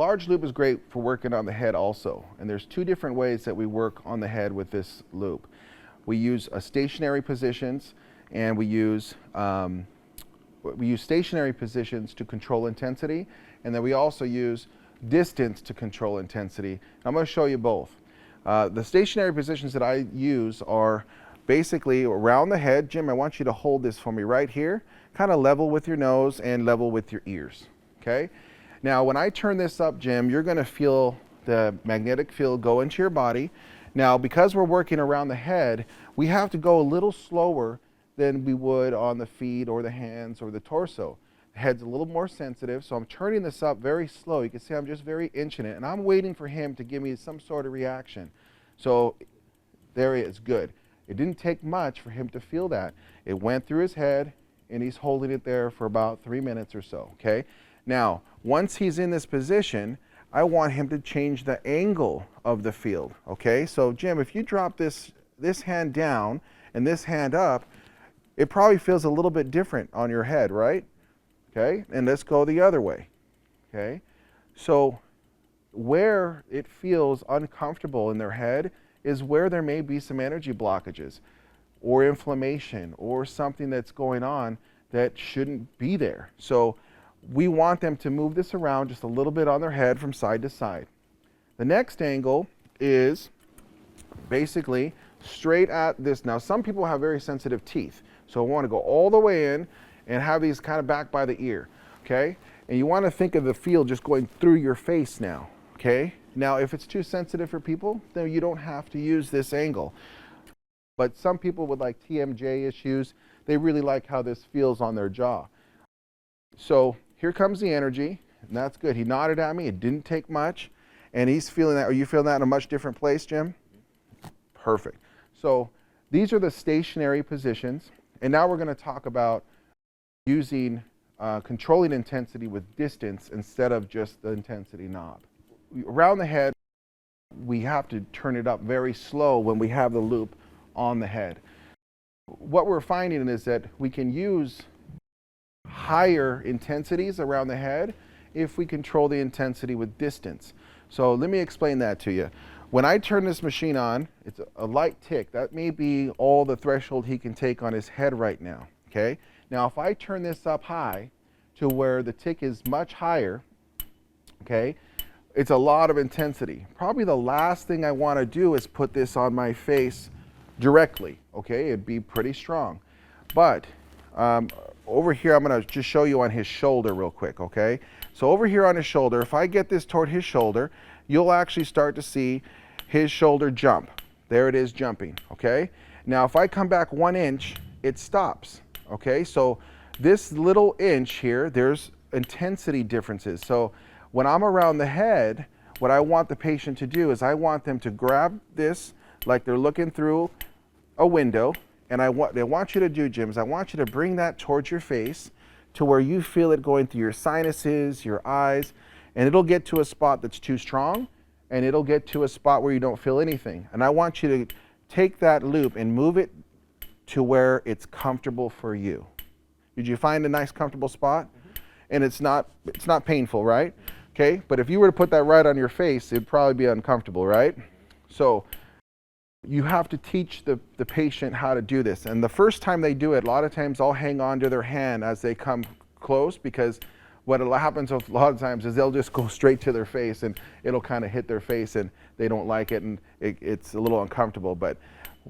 large loop is great for working on the head also. And there's two different ways that we work on the head with this loop. We use stationary positions, and we use stationary positions to control intensity, and then we also use distance to control intensity. I'm going to show you both. The stationary positions that I use are basically around the head. Jim, I want you to hold this for me right here, kind of level with your nose and level with your ears. Okay? Now, when I turn this up, Jim, you're going to feel the magnetic field go into your body. Now, because we're working around the head, we have to go a little slower than we would on the feet or the hands or the torso. The head's a little more sensitive, so I'm turning this up very slow. You can see I'm just very inching it, and I'm waiting for him to give me some sort of reaction. So there he is, good. It didn't take much for him to feel that. It went through his head, and he's holding it there for about 3 minutes or so, okay? Now, once he's in this position, I want him to change the angle of the field, okay? So Jim, if you drop this hand down and this hand up, it probably feels a little bit different on your head, right? Okay, and let's go the other way, okay? So where it feels uncomfortable in their head is where there may be some energy blockages or inflammation or something that's going on that shouldn't be there. So we want them to move this around just a little bit on their head from side to side. The next angle is basically straight at this. Now, some people have very sensitive teeth, so I want to go all the way in and have these kind of back by the ear, okay? And you want to think of the field just going through your face now, okay? Now, if it's too sensitive for people, then you don't have to use this angle. But some people with like TMJ issues, they really like how this feels on their jaw. So here comes the energy, and that's good. He nodded at me, it didn't take much, and he's feeling that. Are you feeling that in a much different place, Jim? Perfect. So these are the stationary positions, and now we're going to talk about using controlling intensity with distance instead of just the intensity knob. Around the head, we have to turn it up very slow when we have the loop on the head. What we're finding is that we can use higher intensities around the head if we control the intensity with distance. So let me explain that to you. When I turn this machine on, it's a light tick. That may be all the threshold he can take on his head right now, okay? Now, if I turn this up high to where the tick is much higher, okay, it's a lot of intensity. Probably the last thing I want to do is put this on my face directly, okay? It'd be pretty strong. But over here, I'm going to just show you on his shoulder real quick, okay? So over here on his shoulder, if I get this toward his shoulder, you'll actually start to see his shoulder jump. There it is jumping, okay? Now, if I come back 1 inch, it stops. Okay, so this little inch here, there's intensity differences. So when I'm around the head, what I want the patient to do is I want them to grab this like they're looking through a window, and what I want you to do, Jim, is I want you to bring that towards your face to where you feel it going through your sinuses, your eyes, and it'll get to a spot that's too strong, and it'll get to a spot where you don't feel anything. And I want you to take that loop and move it to where it's comfortable for you. Did you find a nice comfortable spot? And it's not painful, right? Okay, but if you were to put that right on your face, it'd probably be uncomfortable, right? So you have to teach the patient how to do this. And the first time they do it, a lot of times I'll hang on to their hand as they come close, because what happens a lot of times is they'll just go straight to their face and it'll kind of hit their face and they don't like it, and it's a little uncomfortable. But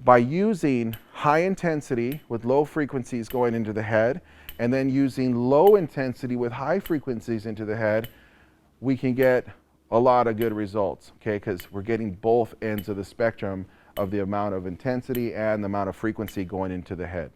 by using high intensity with low frequencies going into the head, and then using low intensity with high frequencies into the head, we can get a lot of good results, okay? Because we're getting both ends of the spectrum of the amount of intensity and the amount of frequency going into the head.